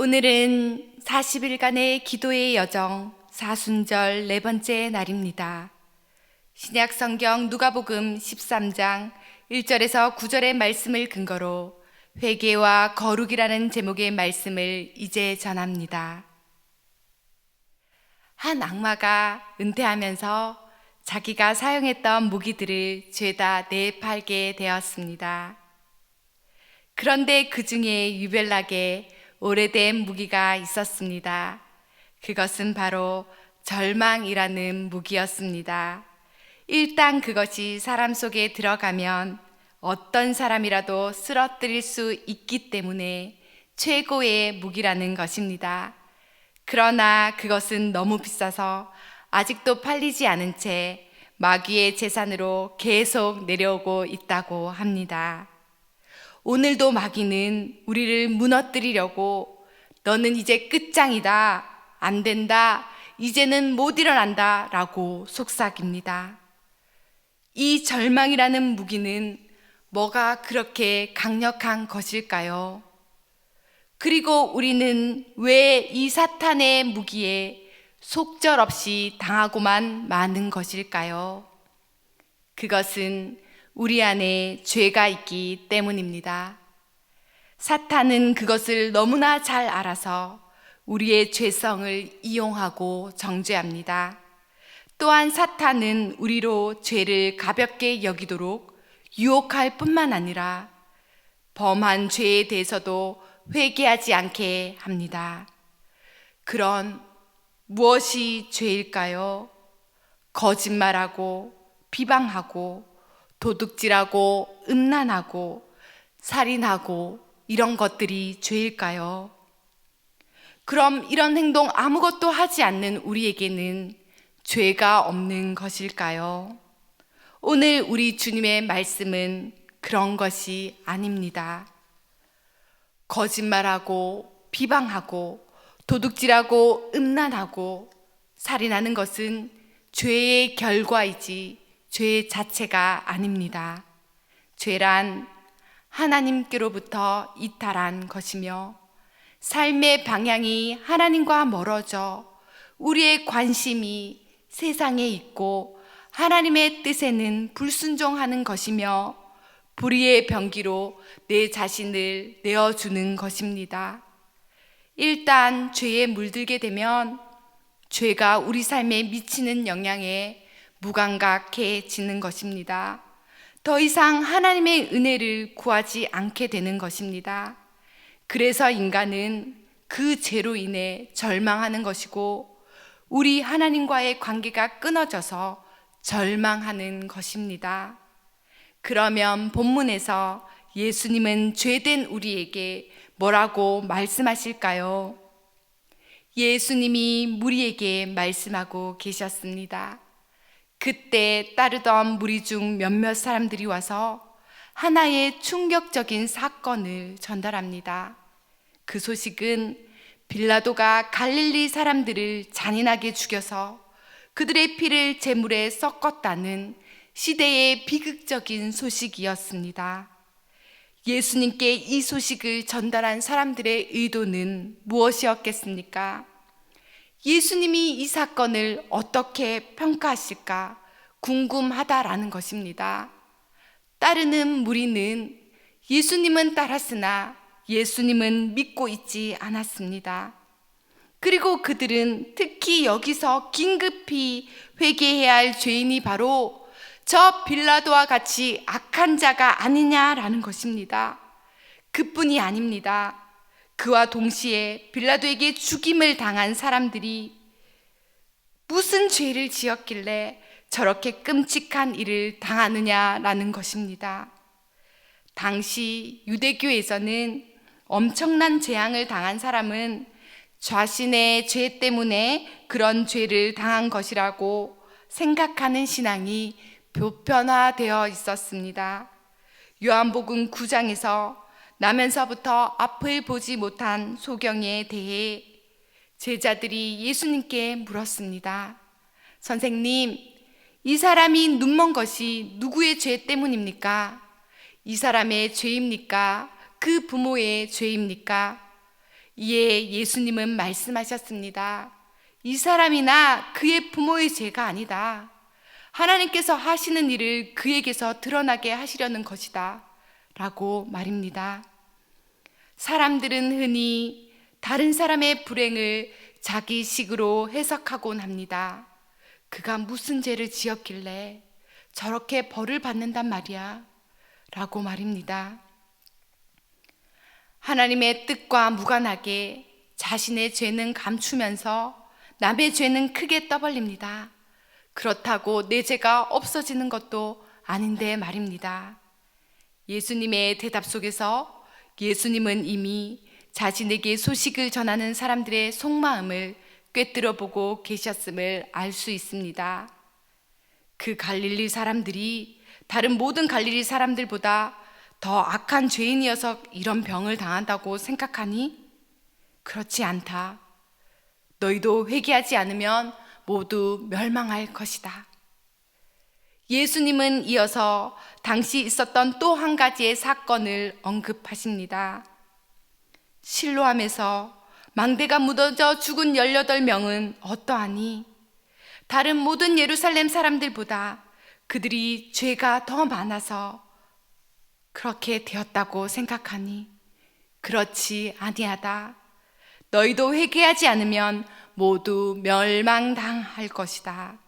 오늘은 40일간의 기도의 여정 사순절 네 번째 날입니다. 신약 성경 누가복음 13장 1절에서 9절의 말씀을 근거로 회개와 거룩이라는 제목의 말씀을 이제 전합니다. 한 악마가 은퇴하면서 자기가 사용했던 무기들을 죄다 내팔게 되었습니다. 그런데 그 중에 유별나게 오래된 무기가 있었습니다. 그것은 바로 절망이라는 무기였습니다. 일단 그것이 사람 속에 들어가면 어떤 사람이라도 쓰러뜨릴 수 있기 때문에 최고의 무기라는 것입니다. 그러나 그것은 너무 비싸서 아직도 팔리지 않은 채 마귀의 재산으로 계속 내려오고 있다고 합니다. 오늘도 마귀는 우리를 무너뜨리려고 너는 이제 끝장이다, 안 된다, 이제는 못 일어난다 라고 속삭입니다. 이 절망이라는 무기는 뭐가 그렇게 강력한 것일까요? 그리고 우리는 왜 이 사탄의 무기에 속절없이 당하고만 마는 것일까요? 그것은 우리 안에 죄가 있기 때문입니다. 사탄은 그것을 너무나 잘 알아서 우리의 죄성을 이용하고 정죄합니다. 또한 사탄은 우리로 죄를 가볍게 여기도록 유혹할 뿐만 아니라 범한 죄에 대해서도 회개하지 않게 합니다. 그런 무엇이 죄일까요? 거짓말하고 비방하고 도둑질하고 음란하고 살인하고 이런 것들이 죄일까요? 그럼 이런 행동 아무것도 하지 않는 우리에게는 죄가 없는 것일까요? 오늘 우리 주님의 말씀은 그런 것이 아닙니다. 거짓말하고 비방하고 도둑질하고 음란하고 살인하는 것은 죄의 결과이지 죄 자체가 아닙니다. 죄란 하나님께로부터 이탈한 것이며 삶의 방향이 하나님과 멀어져 우리의 관심이 세상에 있고 하나님의 뜻에는 불순종하는 것이며 불의의 병기로 내 자신을 내어주는 것입니다. 일단 죄에 물들게 되면 죄가 우리 삶에 미치는 영향에 무감각해지는 것입니다. 더 이상 하나님의 은혜를 구하지 않게 되는 것입니다. 그래서 인간은 그 죄로 인해 절망하는 것이고 우리 하나님과의 관계가 끊어져서 절망하는 것입니다. 그러면 본문에서 예수님은 죄된 우리에게 뭐라고 말씀하실까요? 예수님이 무리에게 말씀하고 계셨습니다. 그때 따르던 무리 중 몇몇 사람들이 와서 하나의 충격적인 사건을 전달합니다. 그 소식은 빌라도가 갈릴리 사람들을 잔인하게 죽여서 그들의 피를 제물에 섞었다는 시대의 비극적인 소식이었습니다. 예수님께 이 소식을 전달한 사람들의 의도는 무엇이었겠습니까? 예수님이 이 사건을 어떻게 평가하실까 궁금하다라는 것입니다. 따르는 무리는 예수님은 따랐으나 예수님은 믿고 있지 않았습니다. 그리고 그들은 특히 여기서 긴급히 회개해야 할 죄인이 바로 저 빌라도와 같이 악한 자가 아니냐라는 것입니다. 그뿐이 아닙니다. 그와 동시에 빌라도에게 죽임을 당한 사람들이 무슨 죄를 지었길래 저렇게 끔찍한 일을 당하느냐라는 것입니다. 당시 유대교에서는 엄청난 재앙을 당한 사람은 자신의 죄 때문에 그런 죄를 당한 것이라고 생각하는 신앙이 보편화되어 있었습니다. 요한복음 9장에서 나면서부터 앞을 보지 못한 소경에 대해 제자들이 예수님께 물었습니다. 선생님, 이 사람이 눈먼 것이 누구의 죄 때문입니까? 이 사람의 죄입니까? 그 부모의 죄입니까? 이에 예수님은 말씀하셨습니다. 이 사람이나 그의 부모의 죄가 아니다. 하나님께서 하시는 일을 그에게서 드러나게 하시려는 것이다 라고 말입니다. 사람들은 흔히 다른 사람의 불행을 자기 식으로 해석하곤 합니다. 그가 무슨 죄를 지었길래 저렇게 벌을 받는단 말이야 라고 말입니다. 하나님의 뜻과 무관하게 자신의 죄는 감추면서 남의 죄는 크게 떠벌립니다. 그렇다고 내 죄가 없어지는 것도 아닌데 말입니다. 예수님의 대답 속에서 예수님은 이미 자신에게 소식을 전하는 사람들의 속마음을 꿰뚫어 보고 계셨음을 알 수 있습니다. 그 갈릴리 사람들이 다른 모든 갈릴리 사람들보다 더 악한 죄인이어서 이런 병을 당한다고 생각하니? 그렇지 않다. 너희도 회개하지 않으면 모두 멸망할 것이다. 예수님은 이어서 당시 있었던 또 한 가지의 사건을 언급하십니다. 실로암에서 망대가 무너져 죽은 18명은 어떠하니? 다른 모든 예루살렘 사람들보다 그들이 죄가 더 많아서 그렇게 되었다고 생각하니? 그렇지 아니하다. 너희도 회개하지 않으면 모두 멸망당할 것이다.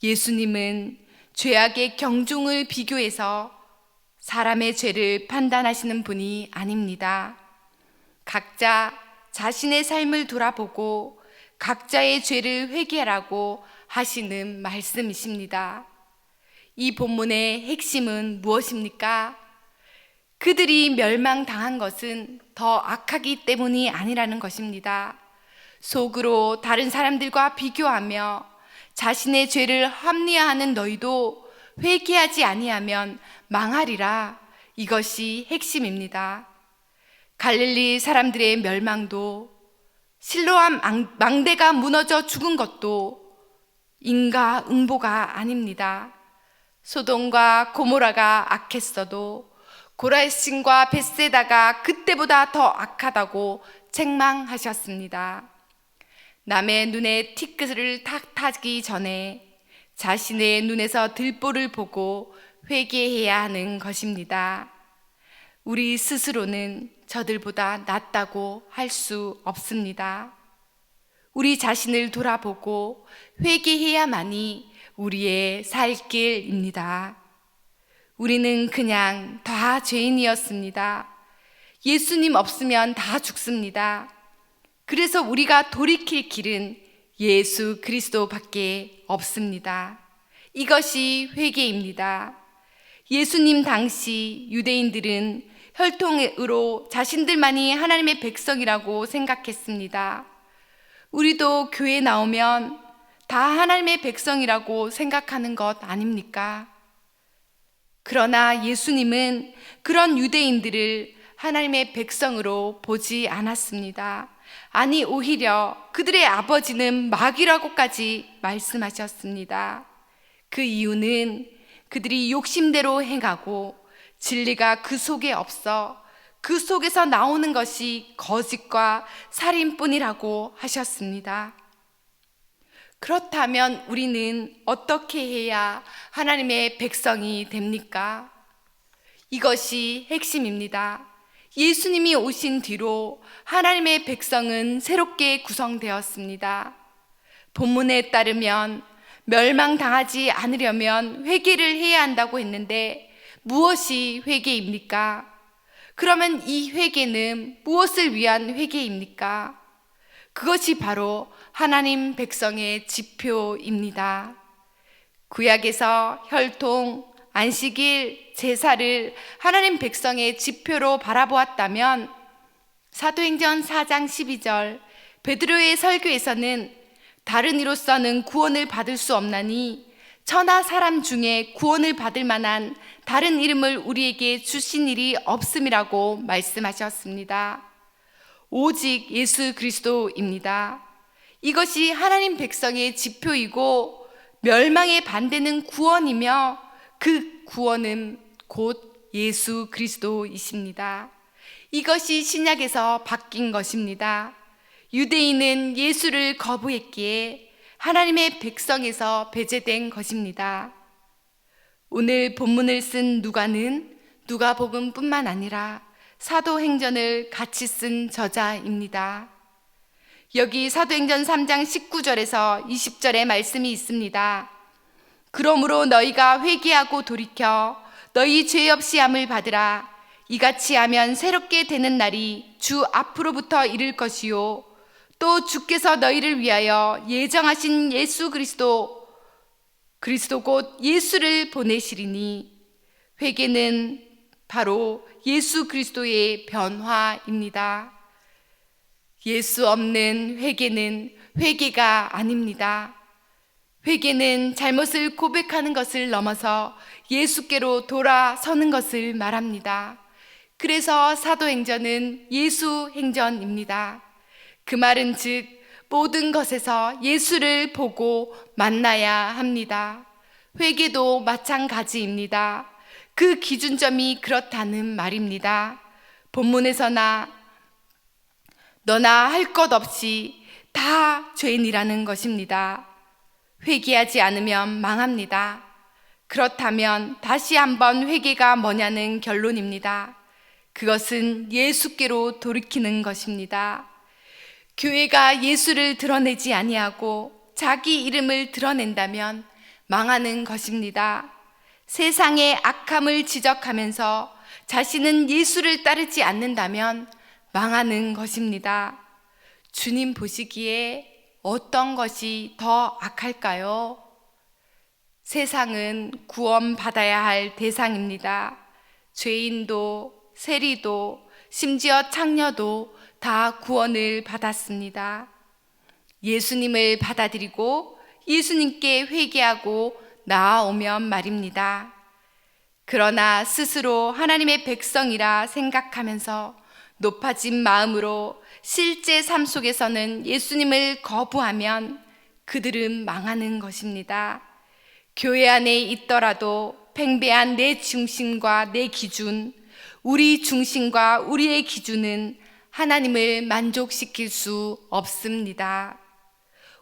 예수님은 죄악의 경중을 비교해서 사람의 죄를 판단하시는 분이 아닙니다. 각자 자신의 삶을 돌아보고 각자의 죄를 회개하라고 하시는 말씀이십니다. 이 본문의 핵심은 무엇입니까? 그들이 멸망당한 것은 더 악하기 때문이 아니라는 것입니다. 속으로 다른 사람들과 비교하며 자신의 죄를 합리화하는 너희도 회개하지 아니하면 망하리라. 이것이 핵심입니다. 갈릴리 사람들의 멸망도, 실로암 망대가 무너져 죽은 것도 인과응보가 아닙니다. 소돔과 고모라가 악했어도 고라신과 벳세다가 그때보다 더 악하다고 책망하셨습니다. 남의 눈에 티끌을 탁 타기 전에 자신의 눈에서 들보를 보고 회개해야 하는 것입니다. 우리 스스로는 저들보다 낫다고 할 수 없습니다. 우리 자신을 돌아보고 회개해야만이 우리의 살 길입니다. 우리는 그냥 다 죄인이었습니다. 예수님 없으면 다 죽습니다. 그래서 우리가 돌이킬 길은 예수 그리스도밖에 없습니다. 이것이 회개입니다. 예수님 당시 유대인들은 혈통으로 자신들만이 하나님의 백성이라고 생각했습니다. 우리도 교회에 나오면 다 하나님의 백성이라고 생각하는 것 아닙니까? 그러나 예수님은 그런 유대인들을 하나님의 백성으로 보지 않았습니다. 아니, 오히려 그들의 아버지는 마귀라고까지 말씀하셨습니다. 그 이유는 그들이 욕심대로 행하고 진리가 그 속에 없어 그 속에서 나오는 것이 거짓과 살인뿐이라고 하셨습니다. 그렇다면 우리는 어떻게 해야 하나님의 백성이 됩니까? 이것이 핵심입니다. 예수님이 오신 뒤로 하나님의 백성은 새롭게 구성되었습니다. 본문에 따르면 멸망당하지 않으려면 회개를 해야 한다고 했는데 무엇이 회개입니까? 그러면 이 회개는 무엇을 위한 회개입니까? 그것이 바로 하나님 백성의 지표입니다. 구약에서 혈통, 안식일, 제사를 하나님 백성의 지표로 바라보았다면 사도행전 4장 12절 베드로의 설교에서는 다른 이로서는 구원을 받을 수 없나니 천하 사람 중에 구원을 받을 만한 다른 이름을 우리에게 주신 일이 없음이라고 말씀하셨습니다. 오직 예수 그리스도입니다. 이것이 하나님 백성의 지표이고 멸망의 반대는 구원이며 그 구원은 곧 예수 그리스도이십니다. 이것이 신약에서 바뀐 것입니다. 유대인은 예수를 거부했기에 하나님의 백성에서 배제된 것입니다. 오늘 본문을 쓴 누가는 누가복음뿐만 아니라 사도행전을 같이 쓴 저자입니다. 여기 사도행전 3장 19절에서 20절의 말씀이 있습니다. 그러므로 너희가 회개하고 돌이켜 너희 죄 없이 함을 받으라. 이같이 하면 새롭게 되는 날이 주 앞으로부터 이를 것이요 또 주께서 너희를 위하여 예정하신 예수 그리스도 곧 예수를 보내시리니 회개는 바로 예수 그리스도의 변화입니다. 예수 없는 회개는 회개가 아닙니다. 회개는 잘못을 고백하는 것을 넘어서 예수께로 돌아서는 것을 말합니다. 그래서 사도행전은 예수행전입니다. 그 말은 즉 모든 것에서 예수를 보고 만나야 합니다. 회개도 마찬가지입니다. 그 기준점이 그렇다는 말입니다. 본문에서나 너나 할 것 없이 다 죄인이라는 것입니다. 회개하지 않으면 망합니다. 그렇다면 다시 한번 회개가 뭐냐는 결론입니다. 그것은 예수께로 돌이키는 것입니다. 교회가 예수를 드러내지 아니하고 자기 이름을 드러낸다면 망하는 것입니다. 세상의 악함을 지적하면서 자신은 예수를 따르지 않는다면 망하는 것입니다. 주님 보시기에 어떤 것이 더 악할까요? 세상은 구원받아야 할 대상입니다. 죄인도 세리도 심지어 창녀도 다 구원을 받았습니다. 예수님을 받아들이고 예수님께 회개하고 나아오면 말입니다. 그러나 스스로 하나님의 백성이라 생각하면서 높아진 마음으로 실제 삶 속에서는 예수님을 거부하면 그들은 망하는 것입니다. 교회 안에 있더라도 팽배한 내 중심과 내 기준, 우리 중심과 우리의 기준은 하나님을 만족시킬 수 없습니다.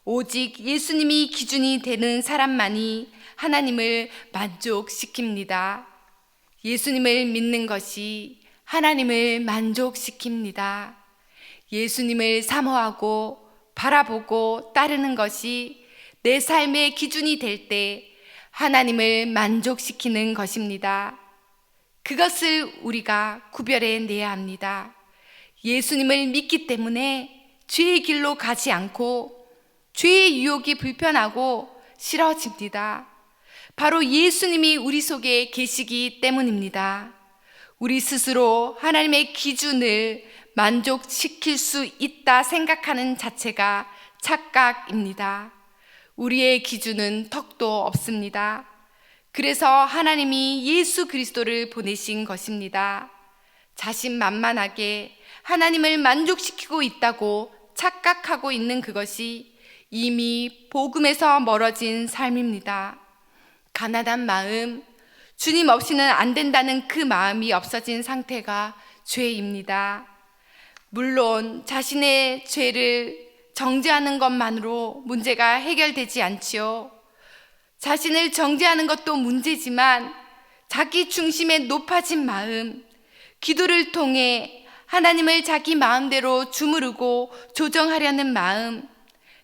오직 예수님이 기준이 되는 사람만이 하나님을 만족시킵니다. 예수님을 믿는 것이 하나님을 만족시킵니다. 예수님을 사모하고 바라보고 따르는 것이 내 삶의 기준이 될 때 하나님을 만족시키는 것입니다. 그것을 우리가 구별해 내야 합니다. 예수님을 믿기 때문에 죄의 길로 가지 않고 죄의 유혹이 불편하고 싫어집니다. 바로 예수님이 우리 속에 계시기 때문입니다. 우리 스스로 하나님의 기준을 만족시킬 수 있다 생각하는 자체가 착각입니다. 우리의 기준은 턱도 없습니다. 그래서 하나님이 예수 그리스도를 보내신 것입니다. 자신만만하게 하나님을 만족시키고 있다고 착각하고 있는 그것이 이미 복음에서 멀어진 삶입니다. 가난한 마음, 주님 없이는 안 된다는 그 마음이 없어진 상태가 죄입니다. 물론 자신의 죄를 정죄하는 것만으로 문제가 해결되지 않지요. 자신을 정죄하는 것도 문제지만 자기 중심의 높아진 마음, 기도를 통해 하나님을 자기 마음대로 주무르고 조정하려는 마음,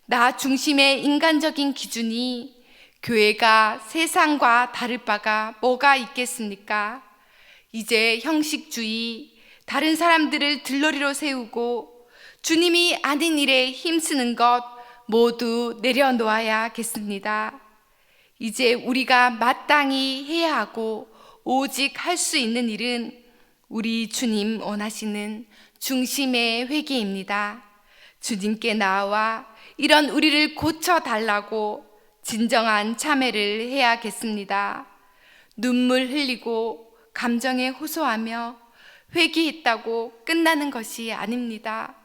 나 중심의 인간적인 기준이 교회가 세상과 다를 바가 뭐가 있겠습니까? 이제 형식주의, 다른 사람들을 들러리로 세우고 주님이 아닌 일에 힘쓰는 것 모두 내려놓아야겠습니다. 이제 우리가 마땅히 해야 하고 오직 할 수 있는 일은 우리 주님 원하시는 중심의 회개입니다. 주님께 나와 이런 우리를 고쳐달라고 진정한 참회를 해야겠습니다. 눈물 흘리고 감정에 호소하며 회개했다고 끝나는 것이 아닙니다.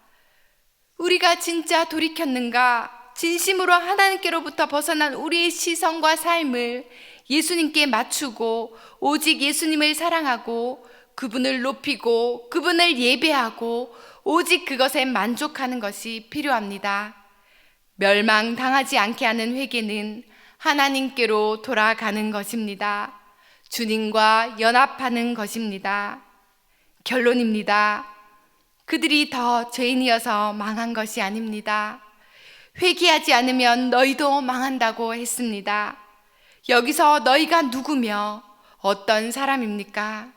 우리가 진짜 돌이켰는가, 진심으로 하나님께로부터 벗어난 우리의 시선과 삶을 예수님께 맞추고 오직 예수님을 사랑하고 그분을 높이고 그분을 예배하고 오직 그것에 만족하는 것이 필요합니다. 멸망당하지 않게 하는 회개는 하나님께로 돌아가는 것입니다. 주님과 연합하는 것입니다. 결론입니다. 그들이 더 죄인이어서 망한 것이 아닙니다. 회개하지 않으면 너희도 망한다고 했습니다. 여기서 너희가 누구며 어떤 사람입니까?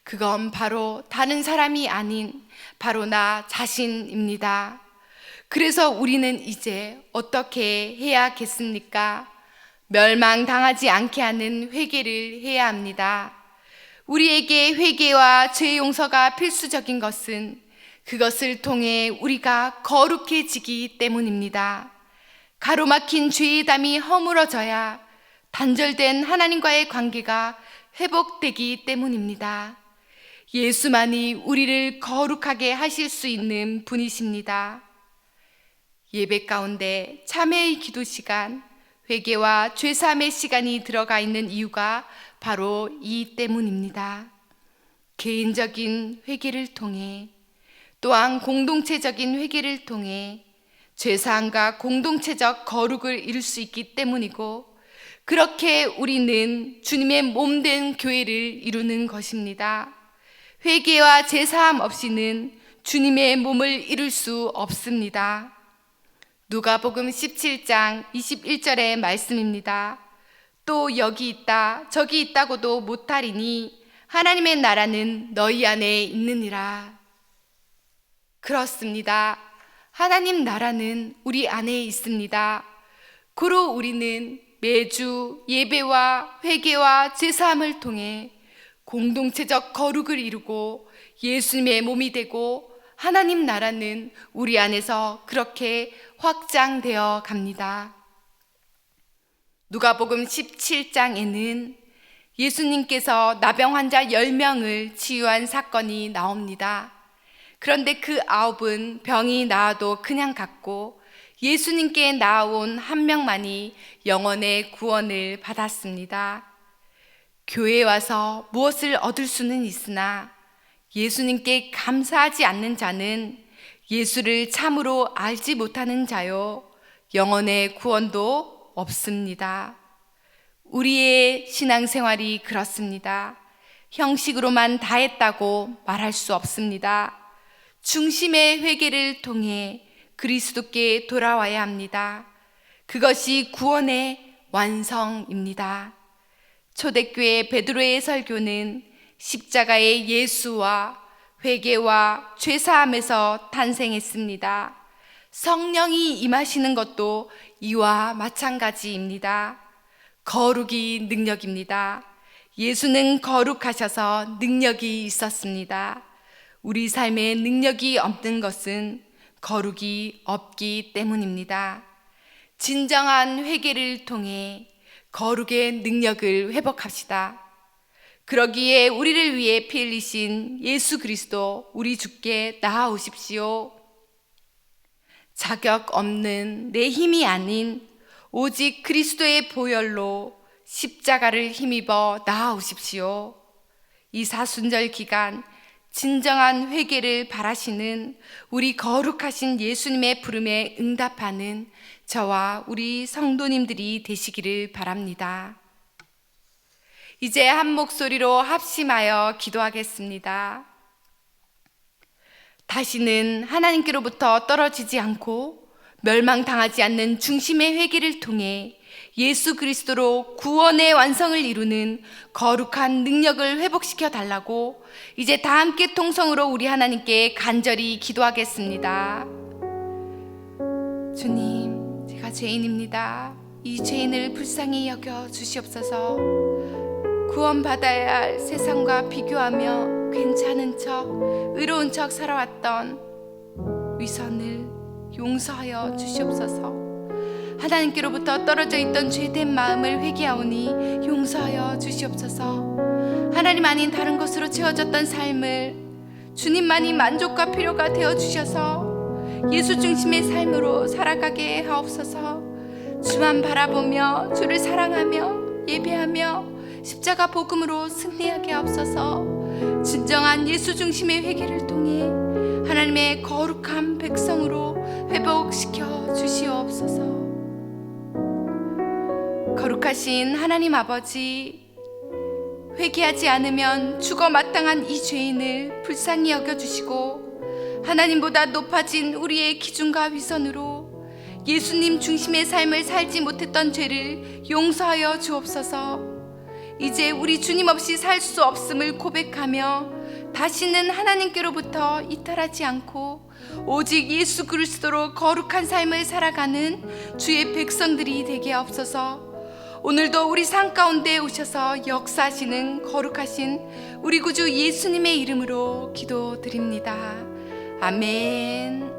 그건 바로 다른 사람이 아닌 바로 나 자신입니다. 그래서 우리는 이제 어떻게 해야겠습니까? 멸망당하지 않게 하는 회개를 해야 합니다. 우리에게 회개와 죄 용서가 필수적인 것은 그것을 통해 우리가 거룩해지기 때문입니다. 가로막힌 죄의 담이 허물어져야 단절된 하나님과의 관계가 회복되기 때문입니다. 예수만이 우리를 거룩하게 하실 수 있는 분이십니다. 예배 가운데 참회의 기도 시간, 회개와 죄사함의 시간이 들어가 있는 이유가 바로 이 때문입니다. 개인적인 회개를 통해 또한 공동체적인 회개를 통해 죄사함과 공동체적 거룩을 이룰 수 있기 때문이고, 그렇게 우리는 주님의 몸된 교회를 이루는 것입니다. 회개와 제사함 없이는 주님의 몸을 이룰 수 없습니다. 누가복음 17장 21절의 말씀입니다. 또 여기 있다 저기 있다고도 못하리니 하나님의 나라는 너희 안에 있느니라. 그렇습니다. 하나님 나라는 우리 안에 있습니다. 고로 우리는 매주 예배와 회개와 제사함을 통해 공동체적 거룩을 이루고 예수님의 몸이 되고, 하나님 나라는 우리 안에서 그렇게 확장되어 갑니다. 누가복음 17장에는 예수님께서 나병 환자 10명을 치유한 사건이 나옵니다. 그런데 그 9은 병이 나아도 그냥 갔고, 예수님께 나아온 한 명만이 영혼의 구원을 받았습니다. 교회에 와서 무엇을 얻을 수는 있으나 예수님께 감사하지 않는 자는 예수를 참으로 알지 못하는 자요, 영혼의 구원도 없습니다. 우리의 신앙생활이 그렇습니다. 형식으로만 다 했다고 말할 수 없습니다. 중심의 회개를 통해 그리스도께 돌아와야 합니다. 그것이 구원의 완성입니다. 초대교회 베드로의 설교는 십자가의 예수와 회개와 죄사함에서 탄생했습니다. 성령이 임하시는 것도 이와 마찬가지입니다. 거룩이 능력입니다. 예수는 거룩하셔서 능력이 있었습니다. 우리 삶에 능력이 없는 것은 거룩이 없기 때문입니다. 진정한 회개를 통해 거룩의 능력을 회복합시다. 그러기에 우리를 위해 피 흘리신 예수 그리스도 우리 주께 나아오십시오. 자격 없는 내 힘이 아닌 오직 그리스도의 보혈로 십자가를 힘입어 나아오십시오. 이 사순절 기간 진정한 회개를 바라시는 우리 거룩하신 예수님의 부름에 응답하는 저와 우리 성도님들이 되시기를 바랍니다. 이제 한 목소리로 합심하여 기도하겠습니다. 다시는 하나님께로부터 떨어지지 않고 멸망당하지 않는 중심의 회개를 통해 예수 그리스도로 구원의 완성을 이루는 거룩한 능력을 회복시켜 달라고 이제 다 함께 통성으로 우리 하나님께 간절히 기도하겠습니다. 주님, 제가 죄인입니다. 이 죄인을 불쌍히 여겨 주시옵소서. 구원받아야 할 세상과 비교하며 괜찮은 척, 의로운 척 살아왔던 위선을 용서하여 주시옵소서. 하나님께로부터 떨어져 있던 죄된 마음을 회개하오니 용서하여 주시옵소서. 하나님 아닌 다른 것으로 채워졌던 삶을 주님만이 만족과 필요가 되어 주셔서 예수 중심의 삶으로 살아가게 하옵소서. 주만 바라보며 주를 사랑하며 예배하며 십자가 복음으로 승리하게 하옵소서. 진정한 예수 중심의 회개를 통해 하나님의 거룩한 백성으로 회복시켜 주시옵소서. 거룩하신 하나님 아버지, 회개하지 않으면 죽어 마땅한 이 죄인을 불쌍히 여겨주시고 하나님보다 높아진 우리의 기준과 위선으로 예수님 중심의 삶을 살지 못했던 죄를 용서하여 주옵소서. 이제 우리 주님 없이 살 수 없음을 고백하며 다시는 하나님께로부터 이탈하지 않고 오직 예수 그리스도로 거룩한 삶을 살아가는 주의 백성들이 되게 하옵소서. 오늘도 우리 삶 가운데 오셔서 역사하시는 거룩하신 우리 구주 예수님의 이름으로 기도드립니다. 아멘.